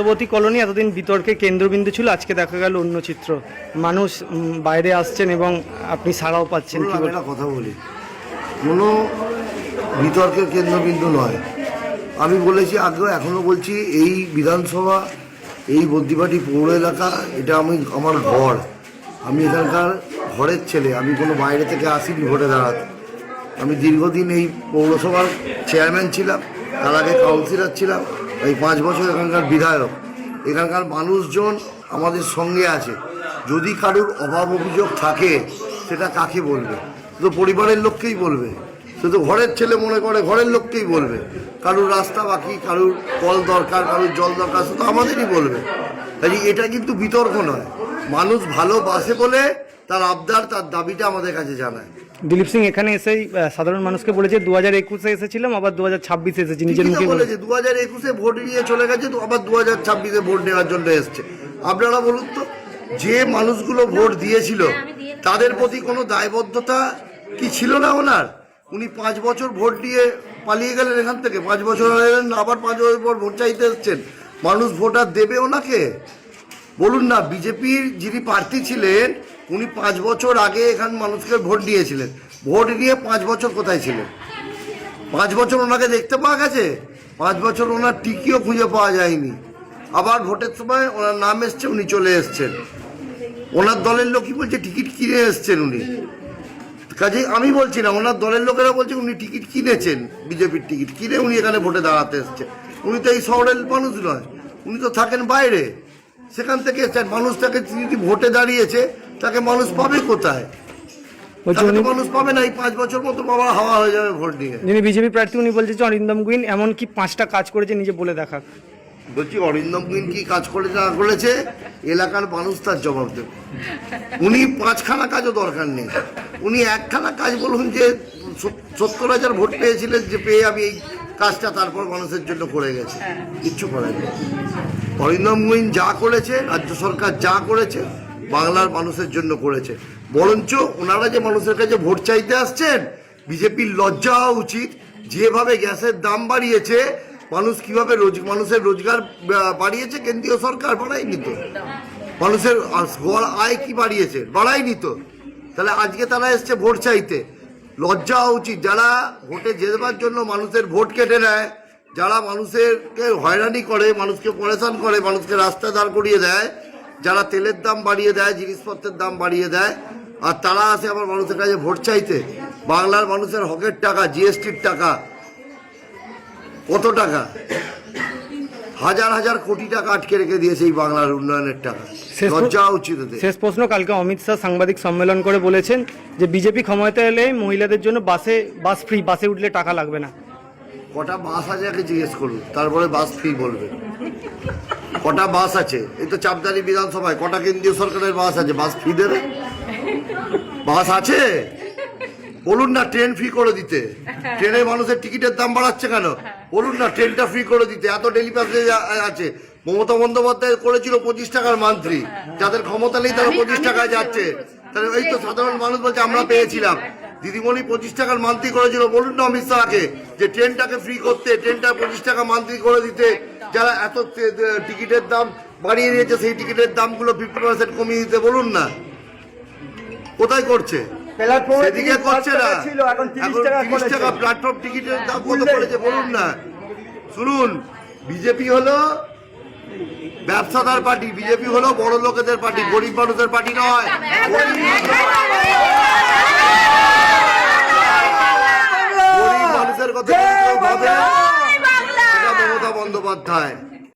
Padmabati colony এতদিন বিতর্কের কেন্দ্রবিন্দু ছিল, আজকে দেখা গেল অন্য চিত্র। মানুষ বাইরে আসছেন এবং আপনি সাড়াও পাচ্ছেন। কি একটা কথা বলি, কোনো বিতর্কের কেন্দ্রবিন্দু নয়। আমি বলেছি আগেও, এখনও বলছি, এই বিধানসভা, এই বদ্যিবাটি পৌর এলাকা, এটা আমার ঘর। আমি এখানকার ঘরের ছেলে। আমি কোনো বাইরে থেকে আসিনি ভোটে দাঁড়াতে। আমি দীর্ঘদিন এই পৌরসভার চেয়ারম্যান ছিলাম, তার আগে কাউন্সিলর ছিলাম, এই 5 বছর এখানকার বিধায়ক। এখানকার মানুষজন আমাদের সঙ্গে আছে। যদি কারুর অভাব অভিযোগ থাকে, সেটা কাকে বলবে? শুধু পরিবারের লোককেই বলবে। শুধু ঘরের ছেলে মনে করে ঘরের লোককেই বলবে। কারুর রাস্তা বাকি, কারুর কল দরকার, কারুর জল দরকার, শুধু আমাদেরই বলবে। তাই এটা কিন্তু বিতর্ক নয়। মানুষ ভালোবাসে বলে তার আবদার, তার দাবিটা আমাদের কাছে জানায়। দিলীপ সিং এখানে এসেই সাধারণ মানুষকে বলেছে 2021-এ এসেছিলাম, আবার 2026 এসেছি। নিজের মুখে বলেছে 2021-এ ভোট নিয়ে চলে গেছে, তো আবার 2026-এ ভোট নেওয়ার জন্য এসছে। আপনারা বলুন তো, যে মানুষগুলো ভোট দিয়েছিল তাদের প্রতি কোনো দায়বদ্ধতা কি ছিল না ওনার? উনি 5 বছর ভোট দিয়ে পালিয়ে গেলেন এখান থেকে। 5 বছর এলেন, আবার 5 বছর পর ভোট চাইতে এসছেন। মানুষ ভোটার দেবে ওনাকে? বলুন না। বিজেপির যিনি প্রার্থী ছিলেন, উনি 5 বছর আগে এখান মানুষকে ভোট দিয়েছিলেন। ভোট নিয়ে 5 বছর কোথায় ছিলেন? 5 বছর ওনাকে দেখতে পাওয়া গেছে? 5 বছর ওনার টিকিও খুঁজে পাওয়া যায়নি। আবার ভোটের সময় ওনার নাম এসছে, উনি চলে এসছেন। ওনার দলের লোকই বলছে টিকিট কিনে এসছেন উনি। কাজেই আমি বলছি না, ওনার দলের লোকেরা বলছে উনি টিকিট কিনেছেন, বিজেপির টিকিট কিনে উনি এখানে ভোটে দাঁড়াতে এসছেন। উনি তো এই শহরের মানুষ নয়, উনি তো থাকেন বাইরে। সেখান থেকে মানুষ তাকে, যদি ভোটে দাঁড়িয়েছে, তাকে মানুষ পাবে কোথায়? মানুষ পাবে না। এই 5 বছর মতো বাবা হাওয়া হয়ে যাবে ভোট নিয়ে। যিনি বিজেপি প্রার্থী, উনি বলছে যে অরিন্দম গুইন এমনকি 5টা কাজ করেছে, নিজে বলে দেখাক। বলছি, অরিন্দম গুইন কি কাজ করে না করেছে, এলাকার মানুষ তার জবাব দেবে। উনি 5খানা কাজও দরকার নেই। উনি 1খানা কাজ বলুন, যে 70,000 ভোট পেয়েছিলেন, যে পেয়ে আমি এই কাজটা তারপর মানুষের জন্য করে গেছে। কিচ্ছু করেন। অরিন্দম গুইন যা করেছে, রাজ্য সরকার যা করেছে, বাংলার মানুষের জন্য করেছে। বরঞ্চ ওনারা যে মানুষের কাছে ভোট চাইতে আসছেন, বিজেপির লজ্জা হওয়া উচিত। যেভাবে গ্যাসের দাম বাড়িয়েছে, মানুষ কিভাবে মানুষের রোজগার বাড়িয়েছে, কেন্দ্রীয় সরকার বাড়ায়নি তো। মানুষের গড় আয় কি বাড়িয়েছে? বাড়ায়নি তো। তাহলে আজকে তারা এসছে ভোট চাইতে। লজ্জা হওয়া উচিত। যারা ভোটে যেতে জন্য মানুষের ভোট কেটে নেয়, যারা মানুষেরকে হয়রানি করে, মানুষকে পরেশান করে, মানুষকে রাস্তা দাঁড় করিয়ে দেয়, যারা তেলের দাম বাড়িয়ে দেয়, জিনিসপত্রের দাম বাড়িয়ে দেয়, আর তারা আসে আবার মানুষের কাছে ভোট চাইতে। বাংলার মানুষের হকের টাকা, জিএসটির টাকা, কত টাকা? হাজার হাজার কোটি টাকা আটকে রেখে দিয়েছে এই বাংলার উন্নয়নের টাকা। লজ্জা উচিত। শেষ প্রশ্ন, কালকে অমিত শাহ সাংবাদিক সম্মেলন করে বলেছেন যে বিজেপি ক্ষমতায় এলে মহিলাদের জন্য বাস ফ্রি, বাসে উঠলে টাকা লাগবে না। কটা বাস আছে আগে জিজ্ঞেস করুন, তারপরে বাস ফ্রি বলবে। কটা বাস আছে? এই তো চাপদানি বিধানসভায় কটা কেন্দ্রীয় সরকারের বাস আছে? বাস ফ্রি দেবে? বাস আছে? বলুন না ট্রেন ফ্রি করে দিতে। ট্রেনে মানুষের টিকিটের দাম বাড়াচ্ছে কেন? বলুন না ট্রেনটা ফ্রি করে দিতে। এত ডেলি প্যাসেঞ্জার আছে। মমতা বন্দ্যোপাধ্যায় করেছিল 25 টাকার মান্থলি। যাদের ক্ষমতা নেই তারা 25 টাকায় যাচ্ছে। তাহলে এই তো সাধারণ মানুষ বলছে আমরা পেয়েছিলাম। দিদিমণি 25 টাকার মান্থলি করেছিল। বলুন না অমিত শাহকে যে ট্রেনটাকে ফ্রি করতে, ট্রেনটা 25 টাকা মান্থলি করে দিতে। যারা এত টিকিটের দাম বাড়িয়ে দিয়েছে, সেই টিকিটের দামগুলো 50% কমিয়ে দিতে বলুন না। কোথায় করছে? সেদিকে করছে না। এখন 30 টাকা প্ল্যাটফর্ম টিকিটের দাম কত করেছে বলুন না। শুনুন, বিজেপি হলো ব্যবসাদার পার্টি, বিজেপি হলো বড় লোকেদের পার্টি, গরিব মানুষের পার্টি নয়। গরিব মানুষের কথা ভাবে, এটা মমতা বন্দ্যোপাধ্যায়।